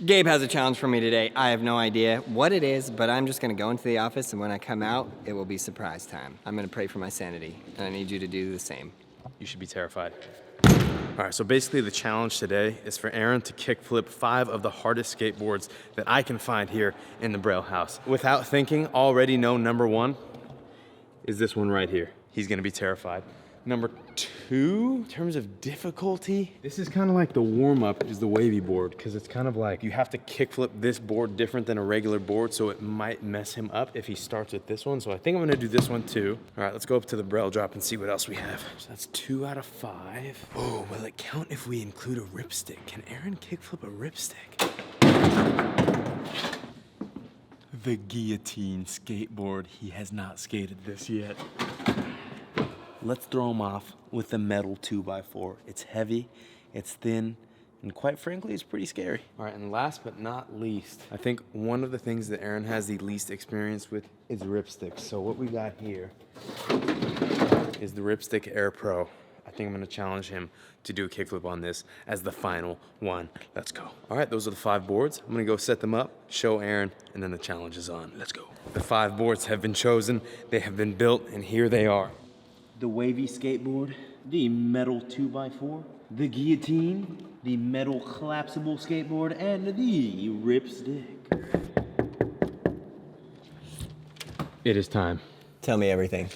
Gabe has a challenge for me today. I have no idea what it is, but I'm just gonna go into the office, and when I come out, it will be surprise time. I'm gonna pray for my sanity, and I need you to do the same. You should be terrified. All right, so basically the challenge today is for Aaron to kickflip 5 of the hardest skateboards that I can find here in the Braille house. Without thinking, already know number 1 is this one right here. He's gonna be terrified. Number 2, in terms of difficulty, this is kind of like the warm-up is the wavy board, because it's kind of like you have to kickflip this board different than a regular board, so it might mess him up if he starts with this one. So I think I'm gonna do this one too. All right, let's go up to the Braille drop and see what else we have. So that's 2 out of 5. Oh, will it count if we include a ripstick? Can Aaron kickflip a ripstick? The guillotine skateboard. He has not skated this yet. Let's throw him off with the metal 2x4. It's heavy, it's thin, and quite frankly, it's pretty scary. All right, and last but not least, I think one of the things that Aaron has the least experience with is ripsticks. So what we got here is the Ripstick Air Pro. I think I'm gonna challenge him to do a kickflip on this as the final one. Let's go. All right, those are the 5 boards. I'm gonna go set them up, show Aaron, and then the challenge is on. Let's go. The 5 boards have been chosen, they have been built, and here they are. The wavy skateboard, the metal 2x4, the guillotine, the metal collapsible skateboard, and the ripstick. It is time. Tell me everything.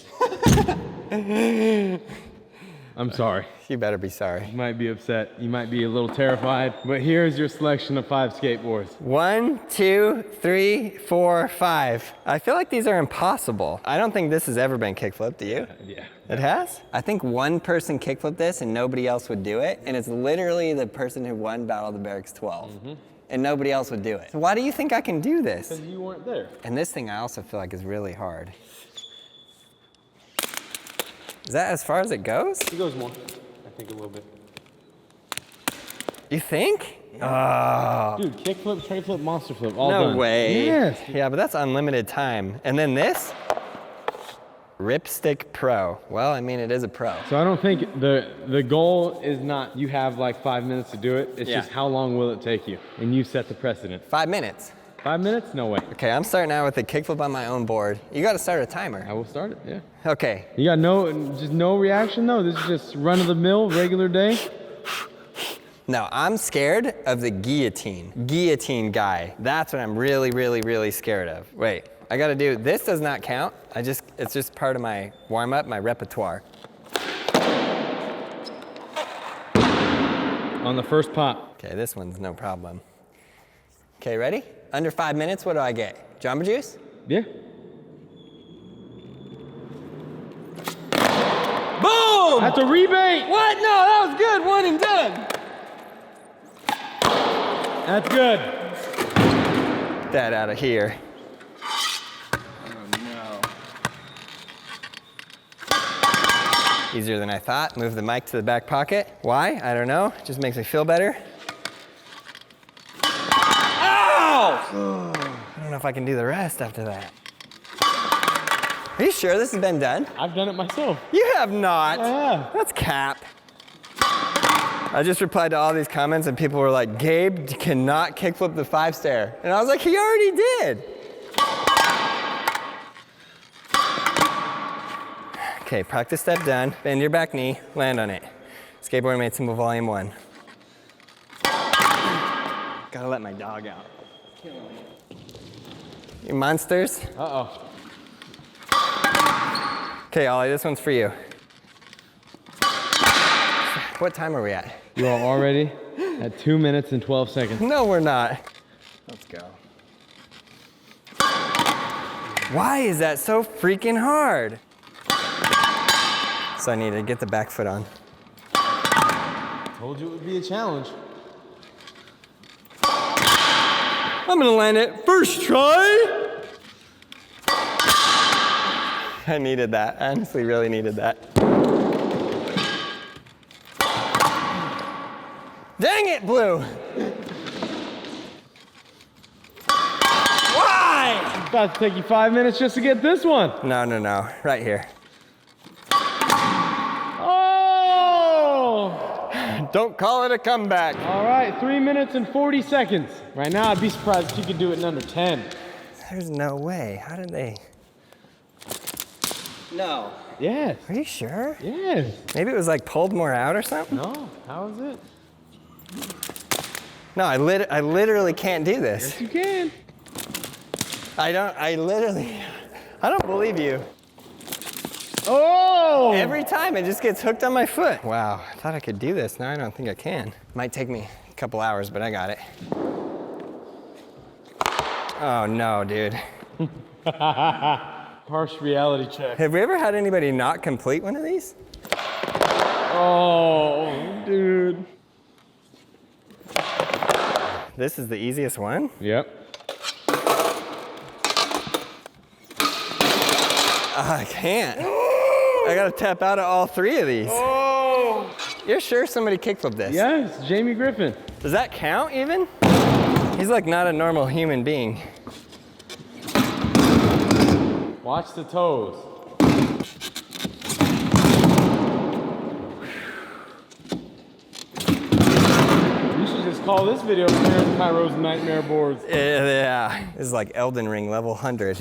I'm sorry. You better be sorry. You might be upset, you might be a little terrified, but here's your selection of 5 skateboards. 1, 2, 3, 4, 5. I feel like these are impossible. I don't think this has ever been kickflipped, do you? Yeah. It has? I think one person kickflipped this and nobody else would do it, and it's literally the person who won Battle of the Barracks 12. And nobody else would do it. So why do you think I can do this? Because you weren't there. And this thing I also feel like is really hard. Is that as far as it goes? It goes more, I think a little bit. You think? Oh. Dude, kickflip, tray flip, monster flip, all No done. way. Yes. Yeah, but that's unlimited time. And then this? Ripstick Pro. Well, I mean, it is a pro. So I don't think the goal is not you have like 5 minutes to do it. It's just how long will it take you? And you set the precedent. 5 minutes. 5 minutes? No way. Okay, I'm starting out with a kickflip on my own board. You gotta start a timer. I will start it, yeah. Okay. You got no reaction though? This is just run of the mill, regular day? No, I'm scared of the guillotine. Guillotine guy. That's what I'm really, really, really scared of. Wait, I gotta do, this does not count. It's just part of my warm up, my repertoire. On the first pop. Okay, this one's no problem. Okay, ready? Under 5 minutes, what do I get? Jamba Juice? Yeah. Boom! That's a rebate! What? No, that was good, 1 and done. That's good. Get that out of here. Easier than I thought. Move the mic to the back pocket. Why? I don't know. It just makes me feel better. Ow! I don't know if I can do the rest after that. Are you sure this has been done? I've done it myself. You have not. Yeah. That's cap. I just replied to all these comments and people were like, Gabe cannot kickflip the 5-stair. And I was like, he already did. Okay, practice step done. Bend your back knee, land on it. Skateboard Made Simple Volume 1. Gotta let my dog out. You monsters. Uh-oh. Okay, Ollie, this one's for you. What time are we at? You are already at 2 minutes and 12 seconds. No, we're not. Let's go. Why is that so freaking hard? So I need to get the back foot on. Told you it would be a challenge. I'm gonna land it first try. I needed that. I honestly really needed that. Dang it, Blue! Why? It's about to take you 5 minutes just to get this one. No, no, no. Right here. Oh! Don't call it a comeback. All right, 3 minutes and 40 seconds. Right now, I'd be surprised if you could do it in under 10. There's no way. How did they? No. Yes. Are you sure? Yes. Maybe it was like pulled more out or something? No, how is it? No, I literally can't do this. Yes, you can. I don't believe you. Oh! Every time it just gets hooked on my foot. Wow, I thought I could do this. Now I don't think I can. Might take me a couple hours, but I got it. Oh no, dude. Harsh reality check. Have we ever had anybody not complete one of these? Oh, dude. This is the easiest one? Yep. I can't. I gotta tap out of all 3 of these. Oh! You're sure somebody kickflipped this? Yes, Jamie Griffin. Does that count even? He's like not a normal human being. Watch the toes. You should just call this video Kyro's Nightmare Boards. Yeah, this is like Elden Ring level 100.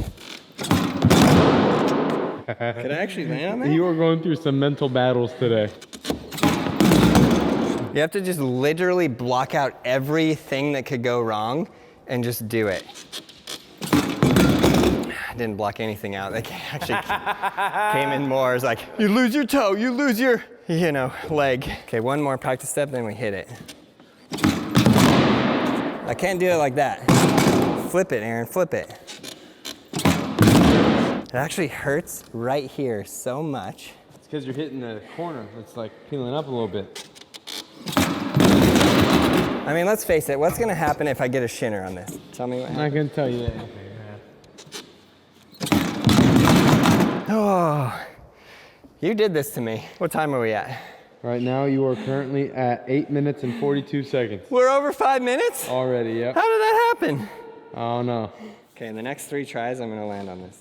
Could I actually land on that? You are going through some mental battles today. You have to just literally block out everything that could go wrong and just do it. I didn't block anything out. They actually came in more. It's like, you lose your toe, you lose your, leg. Okay, one more practice step, then we hit it. I can't do it like that. Flip it, Aaron, flip it. It actually hurts right here so much. It's because you're hitting the corner. It's like peeling up a little bit. I mean, let's face it, what's gonna happen if I get a shinner on this? Tell me what happens. I'm not gonna tell you that. Oh, you did this to me. What time are we at? Right now, you are currently at 8 minutes and 42 seconds. We're over 5 minutes? Already, yep. How did that happen? Oh, no. Okay, in the next 3 tries, I'm gonna land on this.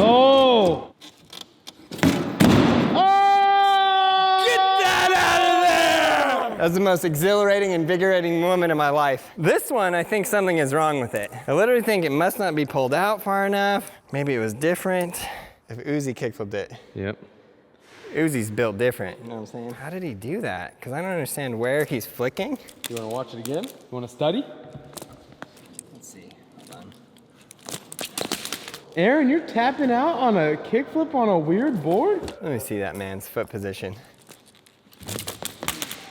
Oh! That's the most exhilarating, invigorating moment of my life. This one, I think something is wrong with it. I literally think it must not be pulled out far enough. Maybe it was different. If Uzi kickflipped it. Yep. Uzi's built different, you know what I'm saying? How did he do that? Because I don't understand where he's flicking. You want to watch it again? You want to study? Let's see, hold on. Aaron, you're tapping out on a kickflip on a weird board? Let me see that man's foot position.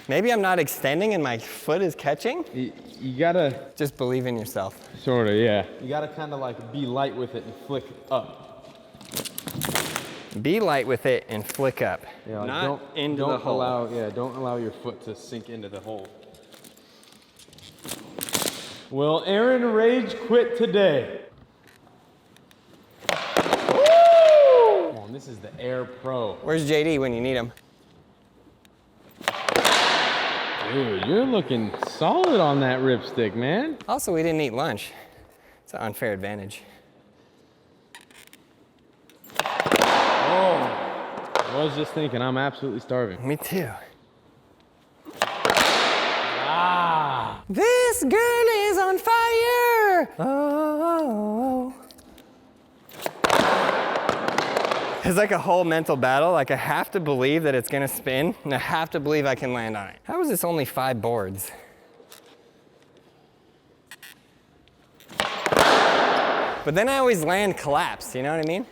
Maybe I'm not extending and my foot is catching? You gotta... Just believe in yourself. Sorta, yeah. You gotta kind of like be light with it and flick up. Be light with it and flick up. Yeah, like not into the hole. Don't allow your foot to sink into the hole. Will Aaron rage quit today? Woo! Come on, this is the Air Pro. Where's JD when you need him? Dude, you're looking solid on that ripstick, man. Also, we didn't eat lunch. It's an unfair advantage. Oh, I was just thinking, I'm absolutely starving. Me too. Ah! This girl is on fire! Oh. It's like a whole mental battle. Like I have to believe that it's gonna spin, and I have to believe I can land on it. How is this only 5 boards? But then I always land collapsed, you know what I mean?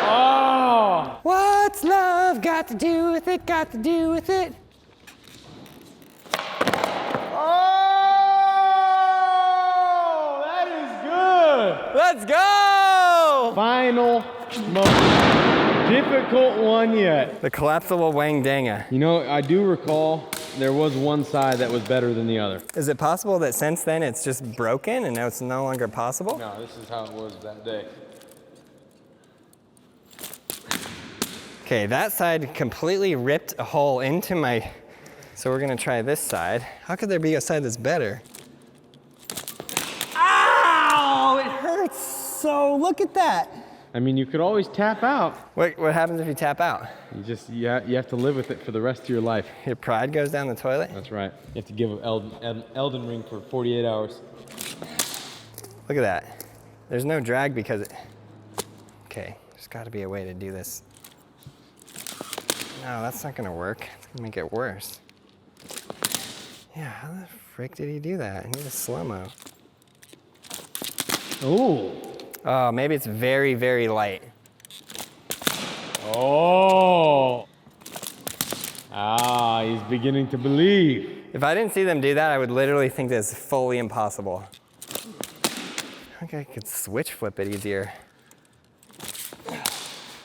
Oh! What's love got to do with it, got to do with it? Oh! That is good! Let's go! Final, most difficult one yet. The collapsible Wang Danga. You know, I do recall there was one side that was better than the other. Is it possible that since then it's just broken and now it's no longer possible? No, this is how it was that day. Okay, that side completely ripped a hole into my, so we're gonna try this side. How could there be a side that's better? Ow, it hurts so, look at that. I mean, you could always tap out. What happens if you tap out? You have to live with it for the rest of your life. Your pride goes down the toilet? That's right. You have to give Elden Ring for 48 hours. Look at that. There's no drag because okay, there's got to be a way to do this. No, that's not gonna work. It's gonna make it worse. Yeah, how the frick did he do that? I need a slow-mo. Ooh. Oh, maybe it's very, very light. Oh. Ah, he's beginning to believe. If I didn't see them do that, I would literally think this is fully impossible. I think I could switch flip it easier.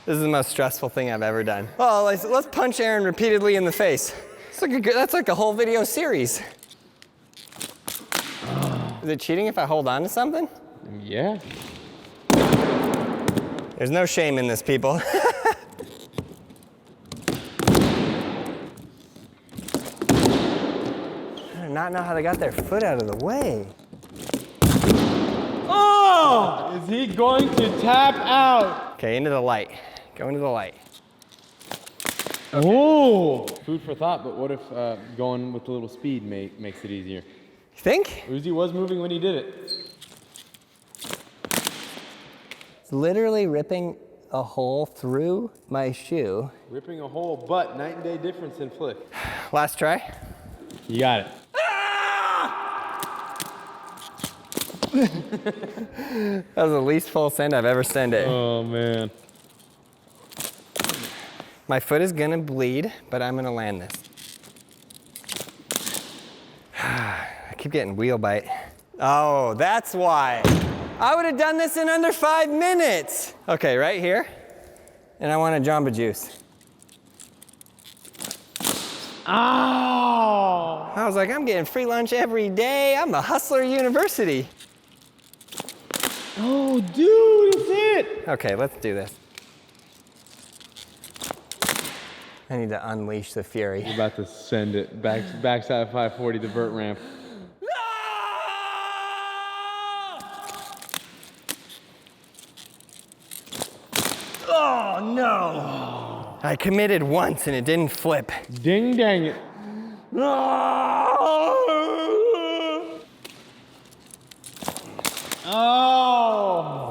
This is the most stressful thing I've ever done. Oh, let's punch Aaron repeatedly in the face. That's like a whole video series. Is it cheating if I hold on to something? Yeah. There's no shame in this, people. I do not know how they got their foot out of the way. Oh! Is he going to tap out? Okay, into the light. Go into the light. Okay. Oh! Food for thought, but what if going with a little speed makes it easier? You think? Uzi was moving when he did it. It's literally ripping a hole through my shoe. Ripping a hole, but night and day difference in flip. Last try. You got it. That was the least full send I've ever sent it. Oh, man. My foot is gonna bleed, but I'm gonna land this. I keep getting wheel bite. Oh, that's why. I would have done this in under 5 minutes. Okay, right here. And I want a Jamba Juice. Oh! I was like, I'm getting free lunch every day. I'm a hustler university. Oh, dude, it's it! Okay, let's do this. I need to unleash the fury. You're about to send it. Backside 540, the vert ramp. Oh, no. I committed once and it didn't flip. Ding dang it. Oh!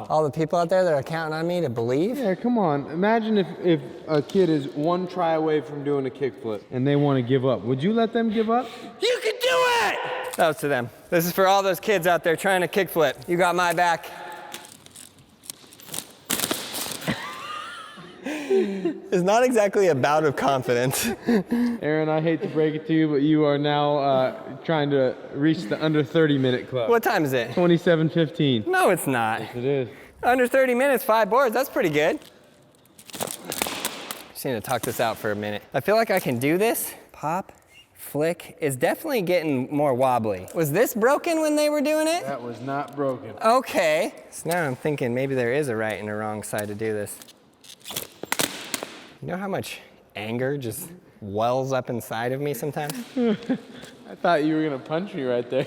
All the people out there that are counting on me to believe. Yeah, come on. Imagine if a kid is one try away from doing a kickflip and they want to give up. Would you let them give up? You can do it! That was to them. This is for all those kids out there trying to kickflip. You got my back. It's not exactly a bout of confidence. Aaron, I hate to break it to you, but you are now trying to reach the under 30-minute club. What time is it? 27:15. No, it's not. Yes, it is. Under 30 minutes, 5 boards, that's pretty good. Just need to talk this out for a minute. I feel like I can do this. Pop, flick. It's definitely getting more wobbly. Was this broken when they were doing it? That was not broken. Okay. So now I'm thinking maybe there is a right and a wrong side to do this. You know how much anger just wells up inside of me sometimes? I thought you were going to punch me right there.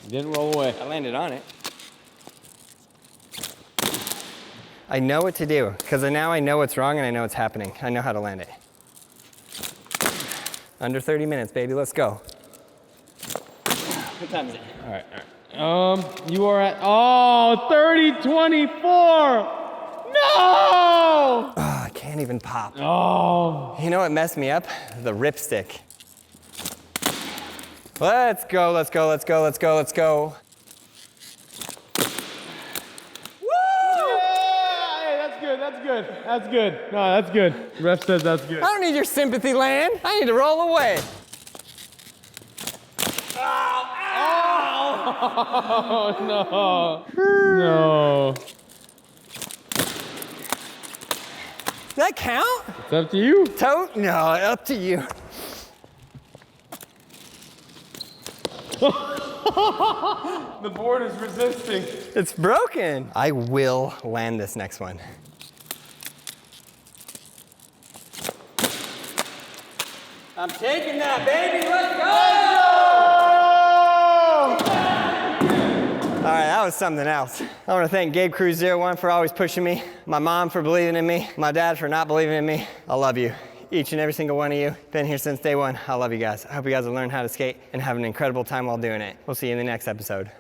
You didn't roll away. I landed on it. I know what to do, because now I know what's wrong and I know what's happening. I know how to land it. Under 30 minutes, baby, let's go. What time is it? All right. You are at, 30-24. No! Oh, I can't even pop. Oh. You know what messed me up? The ripstick. Let's go, let's go, let's go, let's go, let's go. Woo! Yeah! Hey, that's good, that's good, that's good. No, that's good. Ref says that's good. I don't need your sympathy, Land. I need to roll away. Oh, no. No. Does that count? It's up to you. Tote? No, up to you. The board is resisting. It's broken. I will land this next one. I'm taking that, baby. Let's go! All right, that was something else. I want to thank Gabe Cruz 01 for always pushing me, my mom for believing in me, my dad for not believing in me. I love you. Each and every single one of you. Been here since day one. I love you guys. I hope you guys have learned how to skate and have an incredible time while doing it. We'll see you in the next episode.